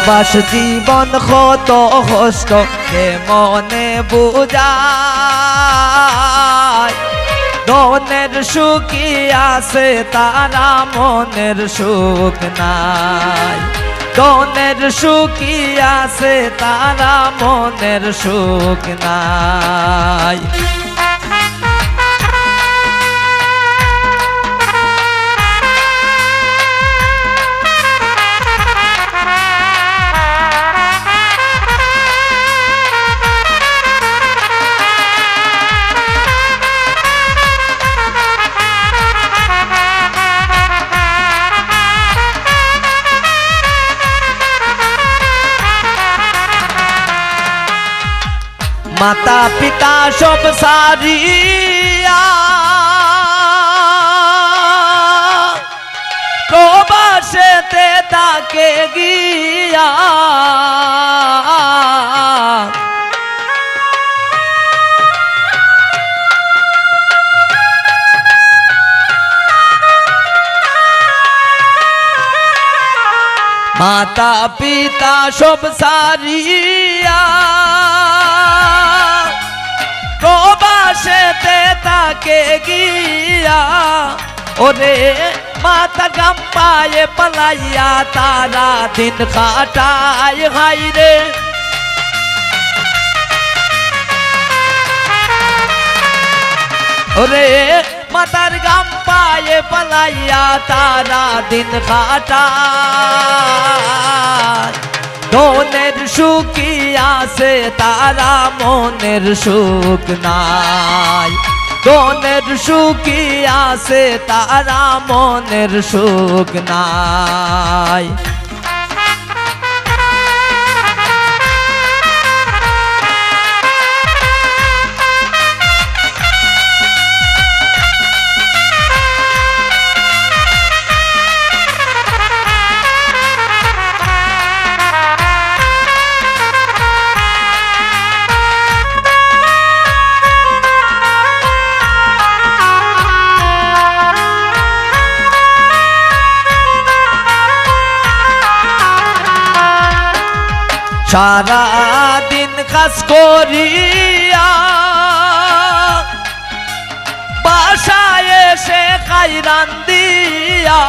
প্রবাস জীবন কত কষ্ট কেমনে বুঝায় ধনের সুখী আছে তারা মনের সুখ নাই ধনের সুখী আছে তারা মনের সুখ নাই মাতা পিতা সব সারিয়া প্রবাসেতে তাকে গিয়া মাতা পিতা সব সারিয়া প্রবাসেতে তাকে গিয়া ওরে মাতা গাম পায়ে পালাইয়া তারা দিন কাটায় হাইরে ওরে মাতার গাম পায়ে পালাইয়া তারা দিন কাটায় ধনের সুখী আছে তারা মনের সুখ নাই ধনের সুখী আছে তারা মনের সুখ নাই সারা দিন কাজ করিয়া বাসায় এসে খাই রান্দিয়া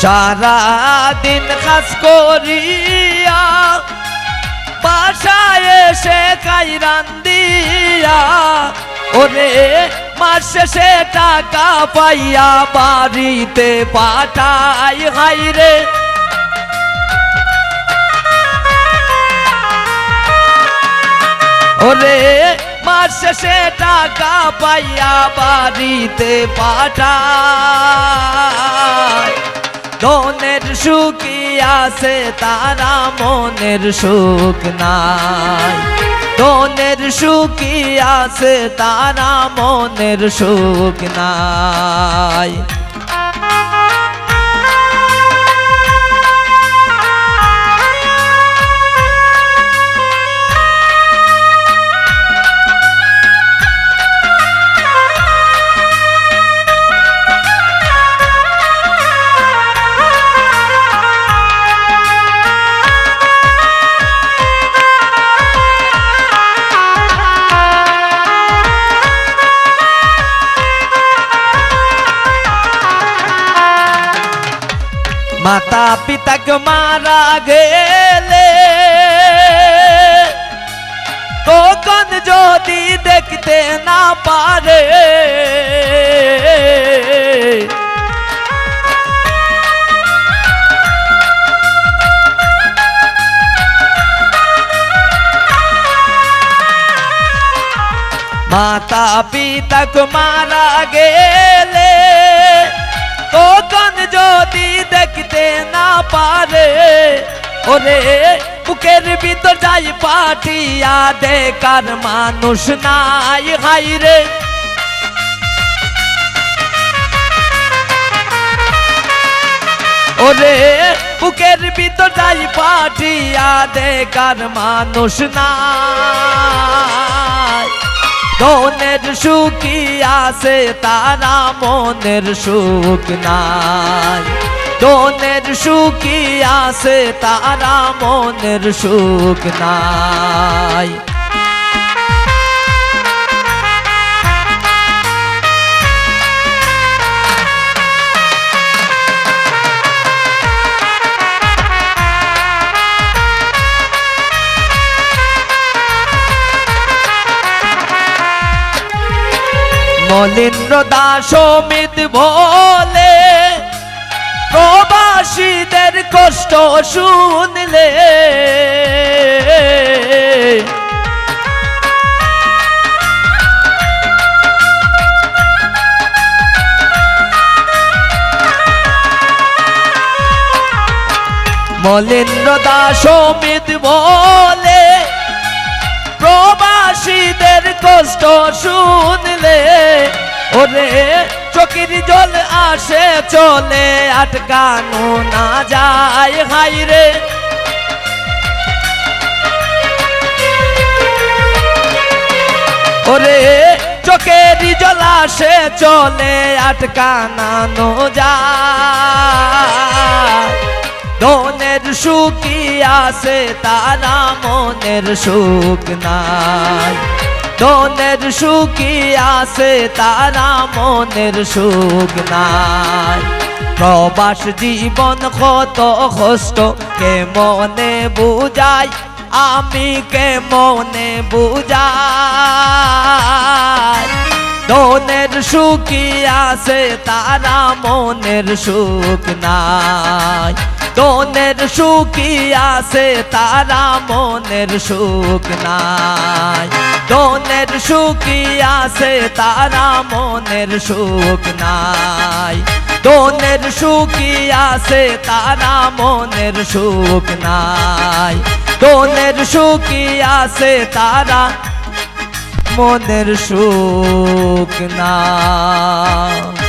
সারা দিন কাজ করিয়া বাসায় এসে খাই রান্দিয়া ওরে মাস শেষে টাকা পাইয়া বাড়িতে পাঠাই হাইরে ওরে মাস শেষে টাকা পাইয়া বাড়িতে পাঠাই ধনের সুখী আছে তারা মনের সুখ নাই ধনের সুখী আছে তারা মনের সুখ নাই মাতা পিতাকে মারা গেলে তখন যদি দেখতে না পারে মাতা পিতাকে মারা গেলে তখন যদি দেখতে না পারে ওরে বুকের ভিতর যাই পাঠিয়া দেখার মানুষ নাই হাইরে ওরে বুকের ভিতর যাই পাঠিয়া দেখার মানুষ নাই, ধনের সুখী আছে তারা মনের সুখ নাই, ধনের সুখী আছে তারা মনের সুখ নাই। মলিন্দ্র দাস অমিত বলে প্রবাসীদের কষ্ট শুনলে, মলিন্দ্র দাস অমিত বলে প্রবাসীদের কষ্ট শুনলে, ওরে চোখের জল আসে চলে আটকানো না যায়, হায়রে ওরে চোখের জল আসে চলে আটকানো যায়, ধনের সুখী আছে তারা মনের সুখ নাই, ধনের সুখী আছে তারা মনের সুখ নাই। প্রবাস জীবন কত কষ্ট কে মনে বুঝাই, আমি কে মনে বুঝাই, ধনের সুখী আছে তারা মনের সুখ নাই, ধনের সুখী আছে তারা মনের সুখ নাই, ধনের সুখী আছে তারা মনের সুখ নাই, ধনের সুখী আছে তারা মনের সুখ নাই, ধনের সুখী আছে তারা মনের সুখ নাই।